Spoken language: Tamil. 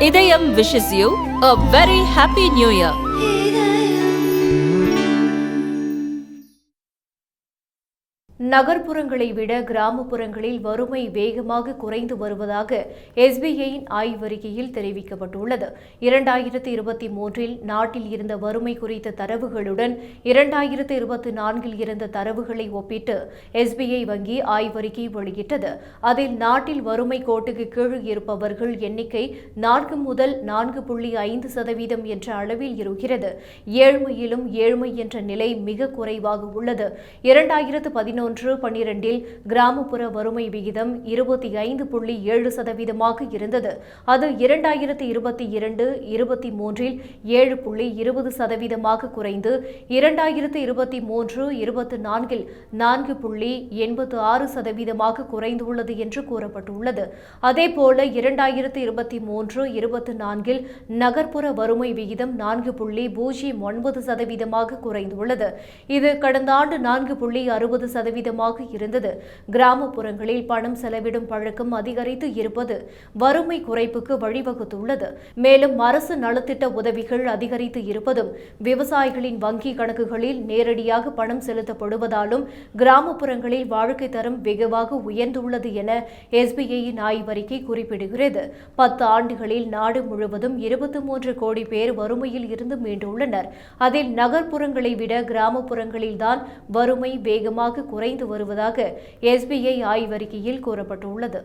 இதயம் wishes you a very happy new year. நகர்ப்புறங்களை விட கிராமப்புறங்களில் வறுமை வேகமாக குறைந்து வருவதாக SBIயின் ஆய்வறிக்கையில் தெரிவிக்கப்பட்டுள்ளது. 2023இல் நாட்டில் இருந்த வறுமை குறித்த தரவுகளுடன் 2024இல் இருந்த தரவுகளை ஒப்பிட்டு SBI வங்கி ஆய்வறிக்கை வெளியிட்டது. அதில் நாட்டில் வறுமை கோட்டுக்கு கீழ் இருப்பவர்கள் எண்ணிக்கை 4 முதல் 4.5% என்ற அளவில் இருக்கிறது. ஏழ்மையிலும் ஏழ்மை என்ற நிலை மிக குறைவாக உள்ளது. 2011-12 கிராமப்புற வறுமை விகிதம் 25.7% இருந்தது. அது 2022-23இல் 7.20% குறைந்து 2023-24இல் 4.86% குறைந்துள்ளது என்று கூறப்பட்டுள்ளது. அதேபோல 2023-24இல் நகர்ப்புற வறுமை விகிதம் 4.09% குறைந்துள்ளது. இது கடந்த ஆண்டு 4.60% இருந்தது. கிராமப்புறங்களில் பணம் செலவிடும் பழக்கம் அதிகரித்து இருப்பது வறுமை குறைப்புக்கு வழிவகுத்துள்ளது. மேலும் அரசு நலத்திட்ட உதவிகள் அதிகரித்து இருப்பதும் விவசாயிகளின் வங்கி கணக்குகளில் நேரடியாக பணம் செலுத்தப்படுவதாலும் கிராமப்புறங்களில் வாழ்க்கை தரம் வெகுவாக உயர்ந்துள்ளது என SBIயின் ஆய்வறிக்கை குறிப்பிடுகிறது. 10 ஆண்டுகளில் நாடு முழுவதும் 23 கோடி பேர் வறுமையில் இருந்து மீண்டுள்ளனர். அதில் நகர்ப்புறங்களை விட கிராமப்புறங்களில்தான் வறுமை வேகமாக குறைந்து வருவதாக SBI ஆய்வறிக்கையில் கூறப்பட்டுள்ளது.